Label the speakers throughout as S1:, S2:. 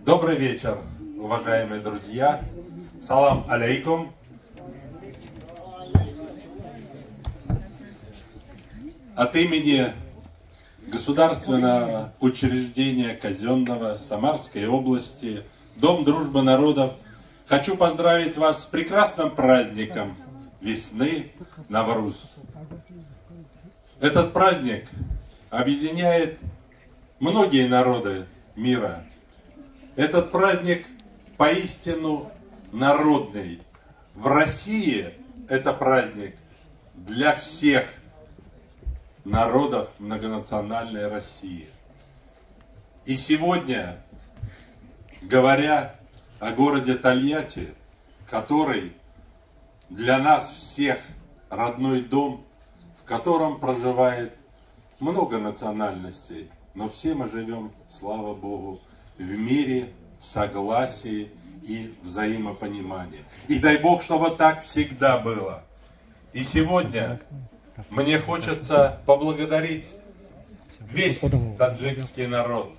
S1: Добрый вечер, уважаемые друзья. Салам алейкум. От имени государственного учреждения казенного Самарской области Дом дружбы народов хочу поздравить вас с прекрасным праздником весны Навруз. Этот праздник объединяет многие народы мира. Этот праздник поистину народный. В России это праздник для всех народов многонациональной России. И сегодня, говоря о городе Тольятти, который для нас всех родной дом, в котором проживает много национальностей, но все мы живем, слава Богу, в мире, в согласии и взаимопонимании. И дай Бог, чтобы так всегда было. И сегодня мне хочется поблагодарить весь таджикский народ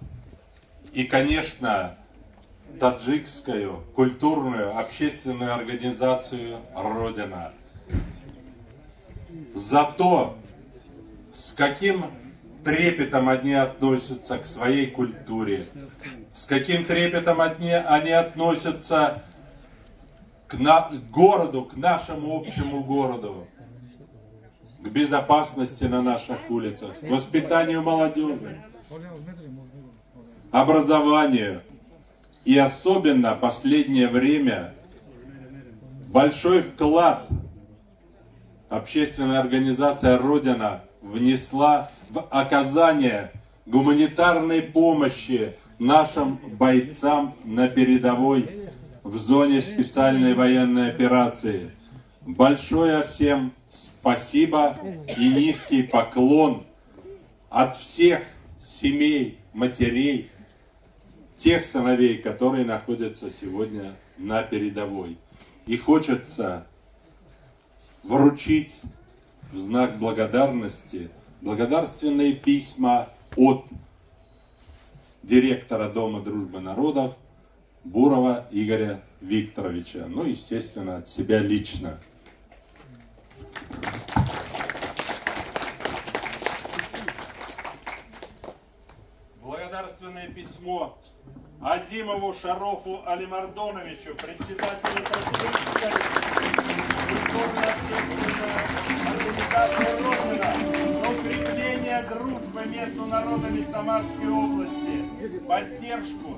S1: и, конечно, таджикскую культурную общественную организацию «Родина» за то, с каким трепетом они относятся к своей культуре, с каким трепетом они относятся к городу, к нашему общему городу, к безопасности на наших улицах, к воспитанию молодежи, образованию. И особенно в последнее время большой вклад общественная организация «Родина» внесла в оказание гуманитарной помощи нашим бойцам на передовой в зоне специальной военной операции. Большое всем спасибо и низкий поклон от всех семей, матерей, тех сыновей, которые находятся сегодня на передовой. И хочется вручить в знак благодарности благодарственные письма от директора Дома дружбы народов Бурова Игоря Викторовича. Ну, естественно, от себя лично. Благодарственное письмо Азимову Шарофу Алимардоновичу, председателю Таджикской культурно-общественной организации «Родина», за укрепление дружбы между народами Самарской области, поддержку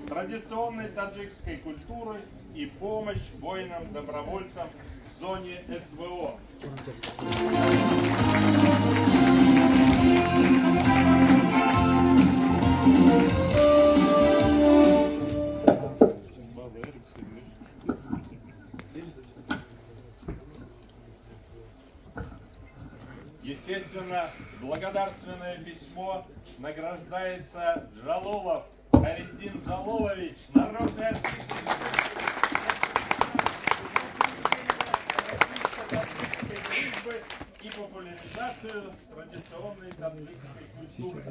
S1: традиционной таджикской культуры и помощь воинам-добровольцам в зоне СВО. Естественно, благодарственное письмо награждается Джалолов Аридин Джалолович, народный артист и популяризацию традиционной таджикской культуры.